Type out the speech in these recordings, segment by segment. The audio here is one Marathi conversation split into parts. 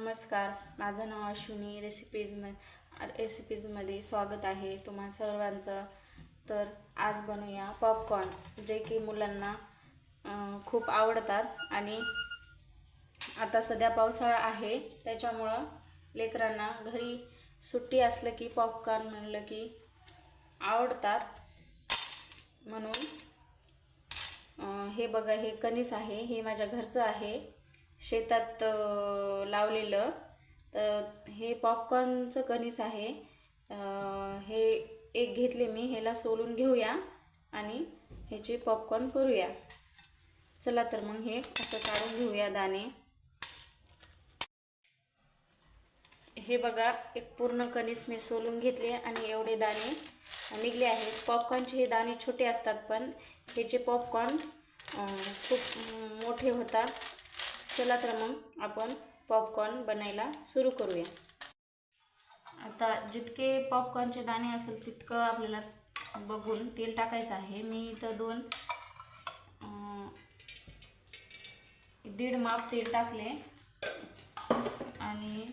नमस्कार, माझं नाव अश्विनी. रेसिपीजमध्ये स्वागत आहे तुम्हा सर्वांचं. तर आज बनवूया पॉपकॉर्न, जे की मुलांना खूप आवडतात. आणि आता सध्या पावसाळा आहे, त्याच्यामुळं लेकरांना घरी सुट्टी असलं की पॉपकॉर्न म्हणलं की आवडतात. म्हणून हे बघा, हे कणीस आहे, हे माझ्या घरचं आहे, शेतात लावलेलं. तर हे पॉपकॉर्नचं कणीस आहे. हे एक घेतले मी, ह्याला सोलून घेऊया आणि ह्याचे पॉपकॉर्न करूया. चला तर मग हे असं काढून घेऊया दाणे. हे बघा, एक पूर्ण कणीस मी सोलून घेतले आणि एवढे दाणे निघले आहेत. पॉपकॉर्नचे हे दाणे छोटे असतात, पण ह्याचे पॉपकॉर्न खूप मोठे होतात. चला तर मग आपण पॉपकॉर्न बनायला सुरू करूया. आता जितके पॉपकॉर्नचे दाणे असेल तितकं आपल्याला बघून तेल टाकायचं आहे. मी इथं 1.5 माप तेल टाकले. आणि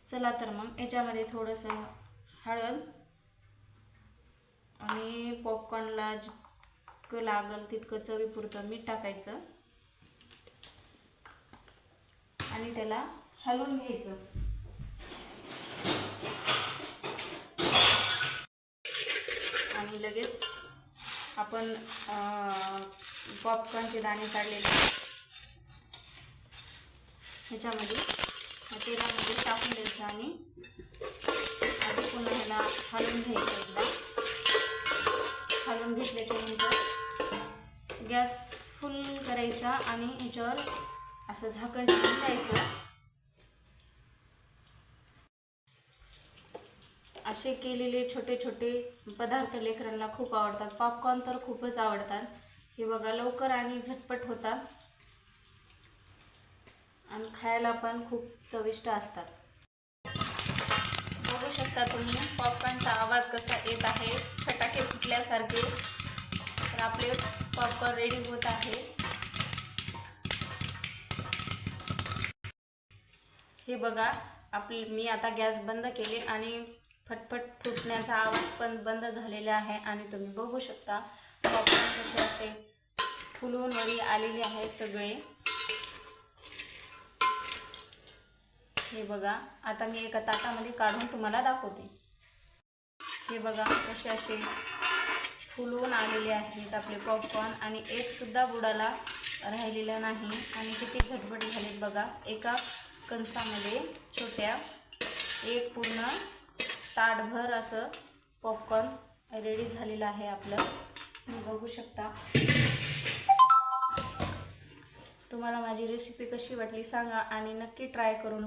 चला तर मग याच्यामध्ये थोडंसं हळद आणि पॉपकॉर्नला जितकं लागल तितकं चवीपुरतं मीठ टाकायचं आणि त्याला हलवून घ्यायचं. आणि लगेच आपण पॉपकॉर्नचे दाणे काढलेले ह्याच्यामध्ये तेलामध्ये टाकून द्यायचं आणि पुन्हा ह्याला हलवून घ्यायचं. एकदा हलवून घेतल्याच्या नंतर गॅस फुल करायचा आणि ह्याच्यावर असं झाकण ठेवून द्यायचं. असे केलेले छोटे छोटे पदार्थ लेकरांना खूप आवडतात. पॉपकॉर्न तर खूपच आवडतात. हे बघा, लवकर आणि झटपट होतात आणि खायला पण खूप चविष्ट असतात. बघू शकता तुम्ही पॉपकॉर्नचा आवाज कसा येत आहे, फटाके फुटल्यासारखे. तर आपले पॉपकॉर्न रेडी होत आहे. हे बघा, मी आता गॅस बंद केले आणि फटफट फुटण्याचा आवाज पण बंद झालेला आहे. आणि तुम्ही बघू शकता पॉपकॉर्न कसे असे फुलून वरी आलेले आहे सगळे. हे बघा, आता मी एका ताटामध्ये काढून तुम्हाला दाखवते. हे बघा, कसे असे फुलून आलेले आहेत आपले पॉपकॉर्न आणि एक सुद्धा बुडाला राहिलेला नाही. आणि किती झटपट झालेत बघा. एका कणसामध्ये छोट्या एक पूर्ण ताटभर असं पॉपकॉर्न रेडी झालेलं आहे आपलं. तुम्ही बघू शकता. तुम्हाला माझी रेसिपी कशी वाटली सांगा आणि नक्की ट्राय करून